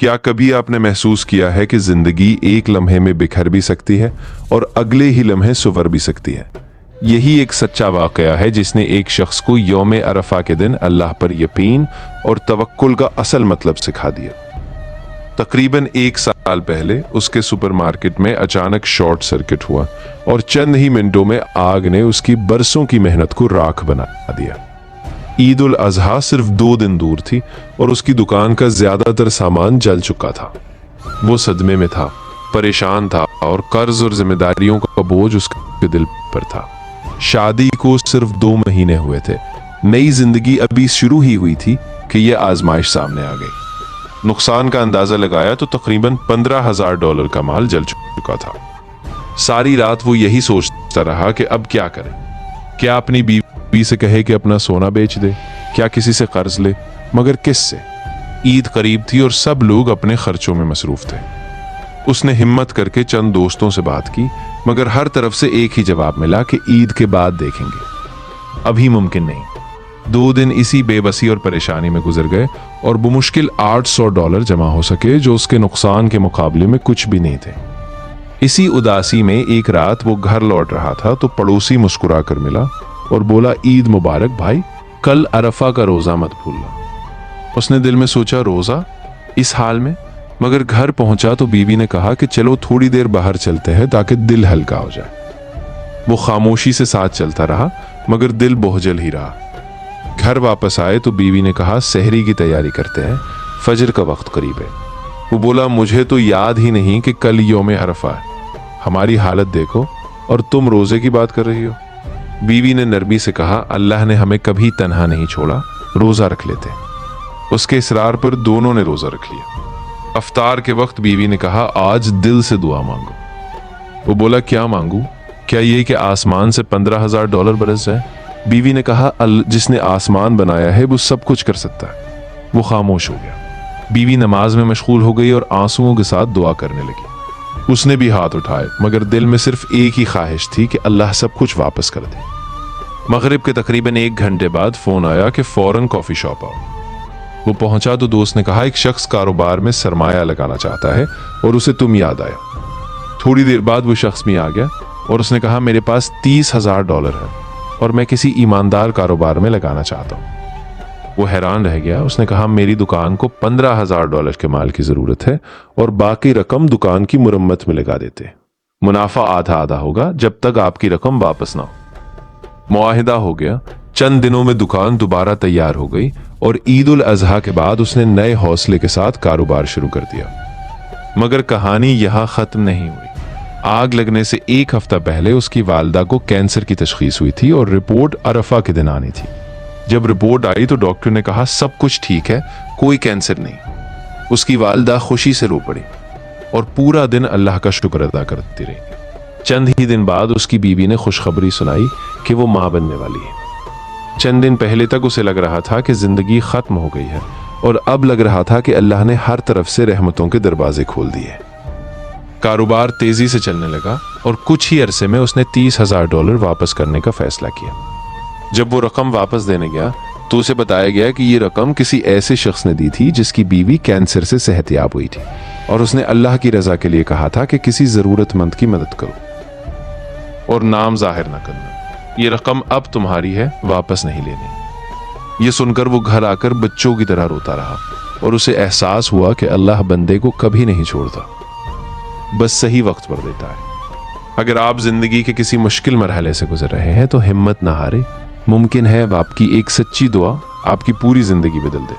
کیا کبھی آپ نے محسوس کیا ہے کہ زندگی ایک لمحے میں بکھر بھی سکتی ہے اور اگلے ہی لمحے سنور بھی سکتی ہے؟ یہی ایک سچا واقعہ ہے جس نے ایک شخص کو یوم عرفہ کے دن اللہ پر یقین اور توکل کا اصل مطلب سکھا دیا۔ تقریباً 1 سال پہلے اس کے سپر مارکیٹ میں اچانک شارٹ سرکٹ ہوا اور چند ہی منٹوں میں آگ نے اس کی برسوں کی محنت کو راکھ بنا دیا۔ عید الاضحیٰ صرف 2 دن دور تھی اور اس کی دکان کا زیادہ تر سامان جل چکا تھا۔ وہ صدمے میں تھا، پریشان تھا اور قرض اور ذمہ داریوں کا بوجھ اس کے دل پر تھا۔ شادی کو صرف 2 مہینے ہوئے تھے، نئی زندگی ابھی شروع ہی ہوئی تھی کہ یہ آزمائش سامنے آ گئی۔ نقصان کا اندازہ لگایا تو تقریباً $15,000 کا مال جل چکا تھا۔ ساری رات وہ یہی سوچتا رہا کہ اب کیا کرے۔ کیا اپنی بیوی سے کہے کہ اپنا سونا بیچ دے؟ کیا کسی سے قرض لے؟ مگر کس سے؟ عید قریب تھی اور سب لوگ اپنے خرچوں میں مصروف تھے۔ اس نے ہمت کر کے چند دوستوں سے بات کی، مگر ہر طرف سے ایک ہی جواب ملا کہ عید کے بعد دیکھیں گے، ابھی ممکن نہیں۔ 2 دن اسی بے بسی اور پریشانی میں گزر گئے اور بمشکل $800 جمع ہو سکے، جو اس کے نقصان کے مقابلے میں کچھ بھی نہیں تھے۔ اسی اداسی میں ایک رات وہ گھر لوٹ رہا تھا تو پڑوسی مسکرا کر ملا اور بولا، عید مبارک بھائی، کل عرفہ کا روزہ مت بھولنا۔ اس نے دل میں سوچا، روزہ اس حال میں؟ مگر گھر پہنچا تو بیوی نے کہا کہ چلو تھوڑی دیر باہر چلتے ہیں تاکہ دل ہلکا ہو جائے۔ وہ خاموشی سے ساتھ چلتا رہا مگر دل بوجھل ہی رہا۔ گھر واپس آئے تو بیوی نے کہا، سحری کی تیاری کرتے ہیں، فجر کا وقت قریب ہے۔ وہ بولا، مجھے تو یاد ہی نہیں کہ کل یوم عرفہ ہے، ہماری حالت دیکھو اور تم روزے کی بات کر رہی ہو۔ بیوی نے نرمی سے کہا، اللہ نے ہمیں کبھی تنہا نہیں چھوڑا، روزہ رکھ لیتے۔ اس کے اصرار پر دونوں نے روزہ رکھ لیا۔ افطار کے وقت بیوی نے کہا، آج دل سے دعا مانگو۔ وہ بولا، کیا مانگوں؟ کیا یہ کہ آسمان سے $15,000 برس جائے؟ بیوی نے کہا، جس نے آسمان بنایا ہے وہ سب کچھ کر سکتا ہے۔ وہ خاموش ہو گیا۔ بیوی نماز میں مشغول ہو گئی اور آنسوؤں کے ساتھ دعا کرنے لگی۔ اس نے بھی ہاتھ اٹھائے مگر دل میں صرف ایک ہی خواہش تھی کہ اللہ سب کچھ واپس کر دے۔ مغرب کے تقریباً 1 گھنٹے بعد فون آیا کہ فوراً کافی شاپ آؤ۔ وہ پہنچا تو دوست نے کہا، ایک شخص کاروبار میں سرمایہ لگانا چاہتا ہے اور اسے تم یاد آیا۔ تھوڑی دیر بعد وہ شخص بھی آ گیا اور اس نے کہا، میرے پاس $30,000 ہے اور میں کسی ایماندار کاروبار میں لگانا چاہتا ہوں۔ وہ حیران رہ گیا۔ اس نے کہا، میری دکان کو $15,000 کے مال کی ضرورت ہے اور باقی رقم دکان کی مرمت میں لگا دیتے، منافع آدھا آدھا ہوگا جب تک آپ کی رقم واپس نہ ہو۔ معاہدہ ہو گیا۔ چند دنوں میں دکان دوبارہ تیار ہو گئی اور عید الاضحیٰ کے بعد اس نے نئے حوصلے کے ساتھ کاروبار شروع کر دیا۔ مگر کہانی یہاں ختم نہیں ہوئی۔ آگ لگنے سے 1 ہفتہ پہلے اس کی والدہ کو کینسر کی تشخیص ہوئی تھی اور رپورٹ عرفہ کے دن آنی تھی۔ جب رپورٹ آئی تو ڈاکٹر نے کہا، سب کچھ ٹھیک ہے، کوئی کینسر نہیں۔ اس کی والدہ خوشی سے رو پڑی اور پورا دن اللہ کا شکر ادا کرتی رہی۔ چند ہی دن بعد اس کی بیوی نے خوشخبری سنائی کہ وہ ماں بننے والی ہے۔ چند دن پہلے تک اسے لگ رہا تھا کہ زندگی ختم ہو گئی ہے اور اب لگ رہا تھا کہ اللہ نے ہر طرف سے رحمتوں کے دروازے کھول دیے۔ کاروبار تیزی سے چلنے لگا اور کچھ ہی عرصے میں اس نے $30,000 واپس کرنے کا فیصلہ کیا۔ جب وہ رقم واپس دینے گیا تو اسے بتایا گیا کہ یہ رقم کسی ایسے شخص نے دی تھی جس کی بیوی کینسر سے صحت یاب ہوئی تھی اور اس نے اللہ کی رضا کے لیے کہا تھا کہ کسی ضرورت مند کی مدد کرو اور نام ظاہر نہ کرنا۔ یہ رقم اب تمہاری ہے، واپس نہیں لینی۔ یہ سن کر وہ گھر آ کر بچوں کی طرح روتا رہا اور اسے احساس ہوا کہ اللہ بندے کو کبھی نہیں چھوڑتا، بس صحیح وقت پر دیتا ہے۔ اگر آپ زندگی کے کسی مشکل مرحلے سے گزر رہے ہیں تو ہمت نہ ہارے، ممکن ہے اب آپ کی ایک سچی دعا آپ کی پوری زندگی بدل دے۔